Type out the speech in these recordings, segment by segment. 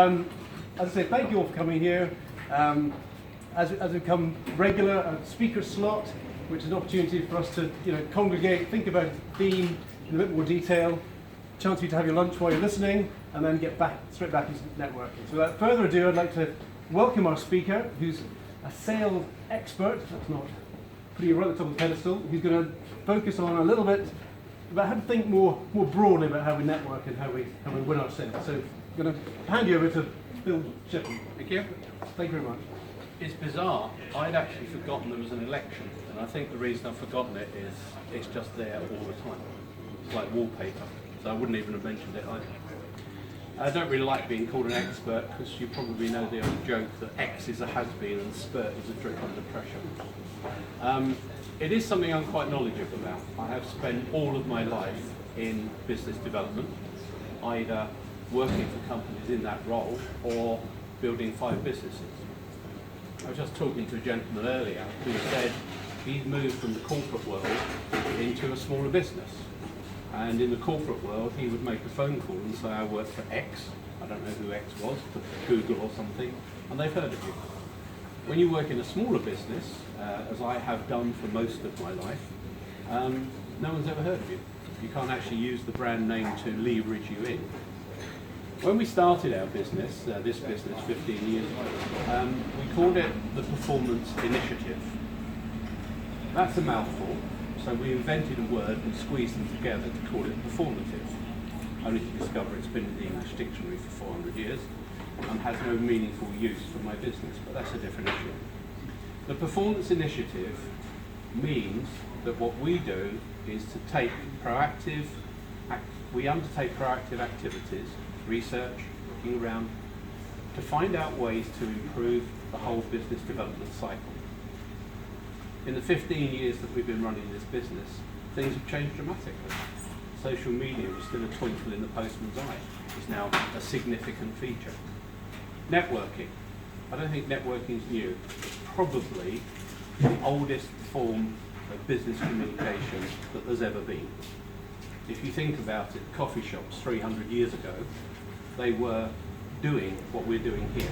As I say, thank you all for coming here. As we become regular, a speaker slot, which is an opportunity for us to congregate, think about the theme in a bit more detail, chance for you to have your lunch while you're listening, and then get straight back into networking. So without further ado, I'd like to welcome our speaker, who's a sales expert, that's not putting you right at the top of the pedestal, who's going to focus on a little bit about how to think more broadly about how we network and how we win our sales. So I'm going to hand you over to Bill Shipperlee. Thank you. Thank you very much. It's bizarre. I'd actually forgotten there was an election, and I think the reason I've forgotten it is it's just there all the time. It's like wallpaper, so I wouldn't even have mentioned it either. I don't really like being called an expert because you probably know the old joke that X is a has-been and spurt is a drip under pressure. It is something I'm quite knowledgeable about. I have spent all of my life in business development, either working for companies in that role or building 5 businesses. I was just talking to a gentleman earlier who said he'd moved from the corporate world into a smaller business. And in the corporate world, he would make a phone call and say, I work for X. I don't know who X was, but Google or something, and they've heard of you. When you work in a smaller business, as I have done for most of my life, no one's ever heard of you. You can't actually use the brand name to leverage you in. When we started our business, this business 15 years ago, we called it the Performance Initiative. That's a mouthful, so we invented a word and squeezed them together to call it performative, only to discover it's been in the English dictionary for 400 years and has no meaningful use for my business, but that's a different issue. The Performance Initiative means that what we do is to take we undertake proactive activities, research, looking around, to find out ways to improve the whole business development cycle. In the 15 years that we've been running this business, things have changed dramatically. Social media was still a twinkle in the postman's eye. It's now a significant feature. Networking. I don't think networking is new. It's probably the oldest form of business communication that there's ever been. If you think about it, coffee shops 300 years ago, they were doing what we're doing here.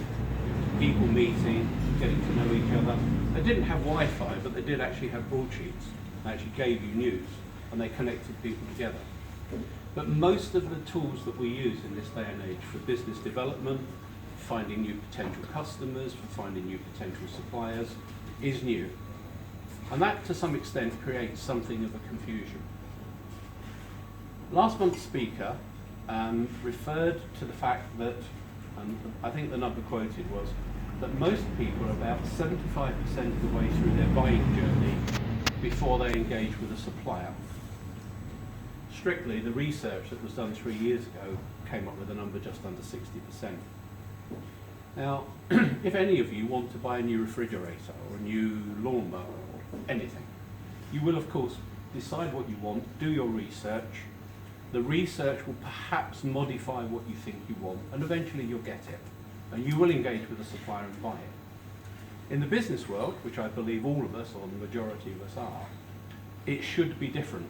People meeting, getting to know each other. They didn't have Wi-Fi, but they did actually have broadsheets. They actually gave you news, and they connected people together. But most of the tools that we use in this day and age for business development, finding new potential customers, for finding new potential suppliers, is new. And that, to some extent, creates something of a confusion. Last month's speaker referred to the fact that, I think the number quoted was, that most people are about 75% of the way through their buying journey before they engage with a supplier. Strictly, the research that was done 3 years ago came up with a number just under 60%. Now, if any of you want to buy a new refrigerator or a new lawnmower or anything, you will of course decide what you want, do your research. The research will perhaps modify what you think you want, and eventually you'll get it. And you will engage with a supplier and buy it. In the business world, which I believe all of us, or the majority of us are, it should be different.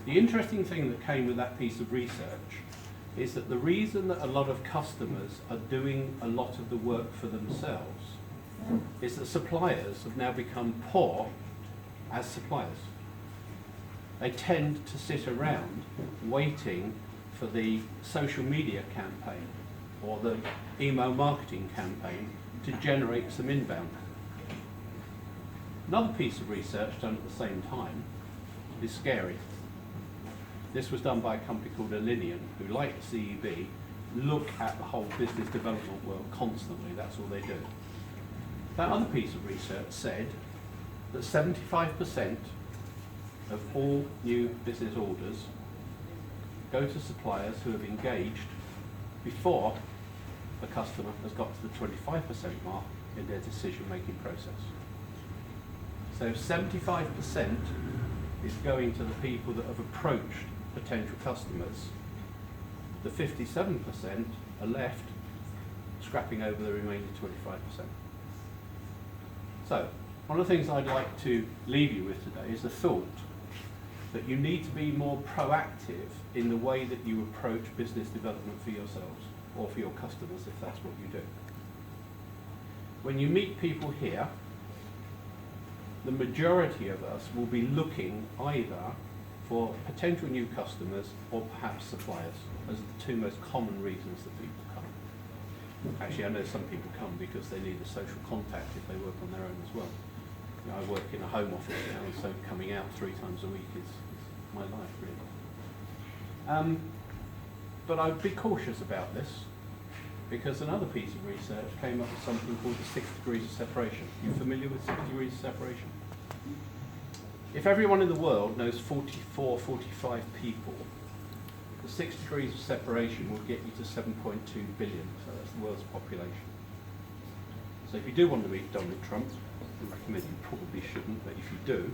The interesting thing that came with that piece of research is that the reason that a lot of customers are doing a lot of the work for themselves is that suppliers have now become poor as suppliers. They tend to sit around waiting for the social media campaign or the email marketing campaign to generate some inbound. Another piece of research done at the same time is scary. This was done by a company called Alinian, who, like CEB, look at the whole business development world constantly. That's all they do. That other piece of research said that 75% of all new business orders go to suppliers who have engaged before the customer has got to the 25% mark in their decision-making process. So 75% is going to the people that have approached potential customers. The 57% are left scrapping over the remaining 25%. So, one of the things I'd like to leave you with today is the thought that you need to be more proactive in the way that you approach business development for yourselves. or for your customers if that's what you do. When you meet people here, the majority of us will be looking either for potential new customers or perhaps suppliers. Those are the two most common reasons that people come. Actually, I know some people come because they need a social contact if they work on their own as well. You know, I work in a home office now, and so coming out 3 times a week is my life, really. But I'd be cautious about this, because another piece of research came up with something called the 6 degrees of separation. You familiar with 6 degrees of separation? If everyone in the world knows 44, 45 people, the 6 degrees of separation will get you to 7.2 billion, so that's the world's population. So if you do want to meet Donald Trump, I recommend you probably shouldn't, but if you do,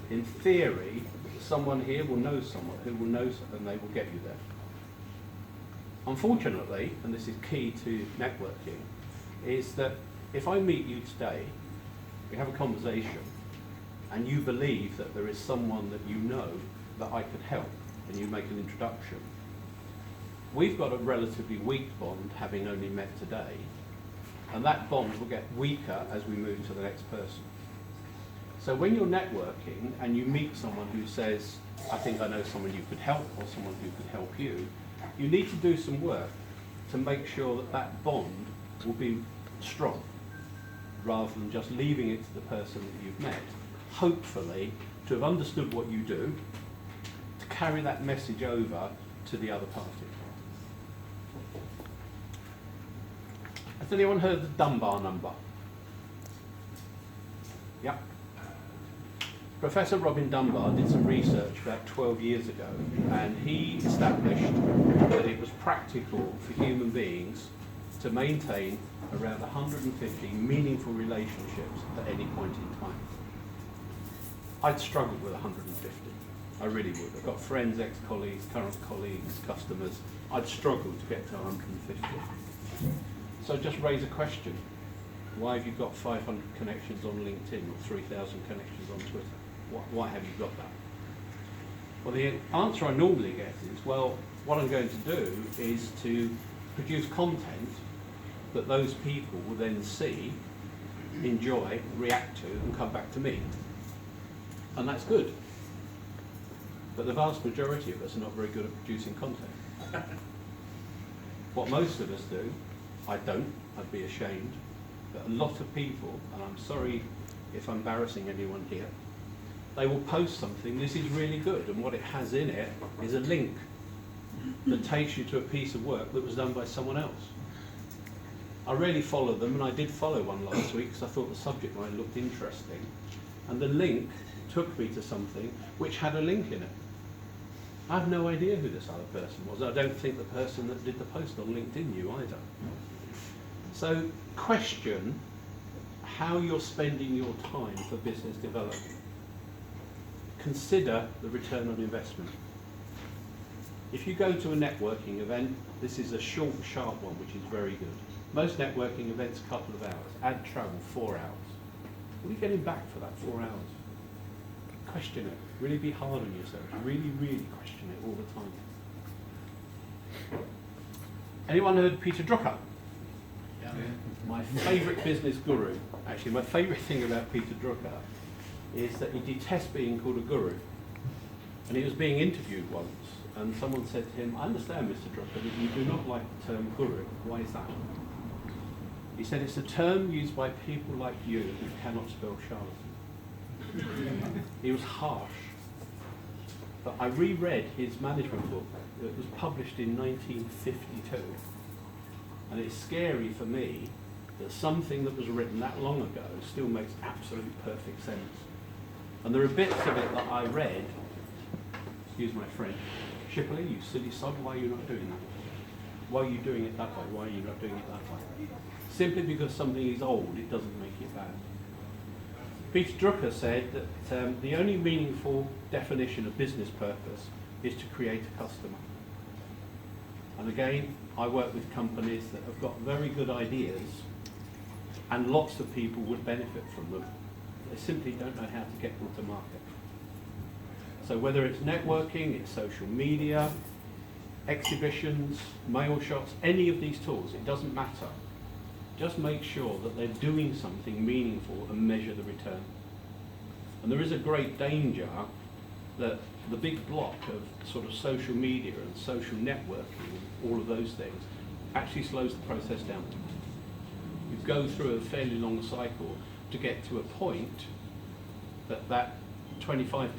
in theory, someone here will know someone who will know someone, and they will get you there. Unfortunately, and this is key to networking, is that if I meet you today, we have a conversation, and you believe that there is someone that you know that I could help, and you make an introduction, we've got a relatively weak bond, having only met today, and that bond will get weaker as we move to the next person. So when you're networking and you meet someone who says, I think I know someone you could help, or someone who could help you, you need to do some work to make sure that that bond will be strong, rather than just leaving it to the person that you've met, hopefully to have understood what you do, to carry that message over to the other party. Has anyone heard of the Dunbar number? Yeah. Professor Robin Dunbar did some research about 12 years ago, and he established that it was practical for human beings to maintain around 150 meaningful relationships at any point in time. I'd struggle with 150. I really would. I've got friends, ex-colleagues, current colleagues, customers. I'd struggle to get to 150. So just raise a question. Why have you got 500 connections on LinkedIn or 3,000 connections on Twitter? Why have you got that? Well, the answer I normally get is, well, what I'm going to do is to produce content that those people will then see, enjoy, react to, and come back to me. And that's good. But the vast majority of us are not very good at producing content. What most of us do, I don't, I'd be ashamed, but a lot of people, and I'm sorry if I'm embarrassing anyone here, they will post something, this is really good, and what it has in it is a link that takes you to a piece of work that was done by someone else. I rarely follow them, and I did follow one last week because I thought the subject line looked interesting, and the link took me to something which had a link in it. I have no idea who this other person was. I don't think the person that did the post on LinkedIn knew either. So question how you're spending your time for business development. Consider the return on investment. If you go to a networking event, this is a short, sharp one, which is very good. Most networking events, a couple of hours. Add travel, 4 hours. What are you getting back for that 4 hours? Question it. Really be hard on yourself. Really, really question it all the time. Anyone heard Peter Drucker? Yeah. My favourite business guru. Actually, my favourite thing about Peter Drucker is that he detests being called a guru. And he was being interviewed once, and someone said to him, I understand, Mr. Drucker, that you do not like the term guru. Why is that? He said, it's a term used by people like you who cannot spell charlatan. He was harsh. But I reread his management book. It was published in 1952. And it's scary for me that something that was written that long ago still makes absolute perfect sense. And there are bits of it that I read, excuse my French, Shipperlee, you silly sod, why are you not doing that? Why are you doing it that way? Why are you not doing it that way? Simply because something is old, it doesn't make it bad. Peter Drucker said that the only meaningful definition of business purpose is to create a customer. And again, I work with companies that have got very good ideas and lots of people would benefit from them. They simply don't know how to get them to market. So whether it's networking, it's social media, exhibitions, mail shots, any of these tools, it doesn't matter. Just make sure that they're doing something meaningful and measure the return. And there is a great danger that the big block of sort of social media and social networking, all of those things, actually slows the process down. You go through a fairly long cycle to get to a point that 25%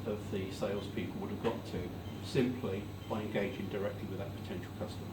of the salespeople would have got to simply by engaging directly with that potential customer.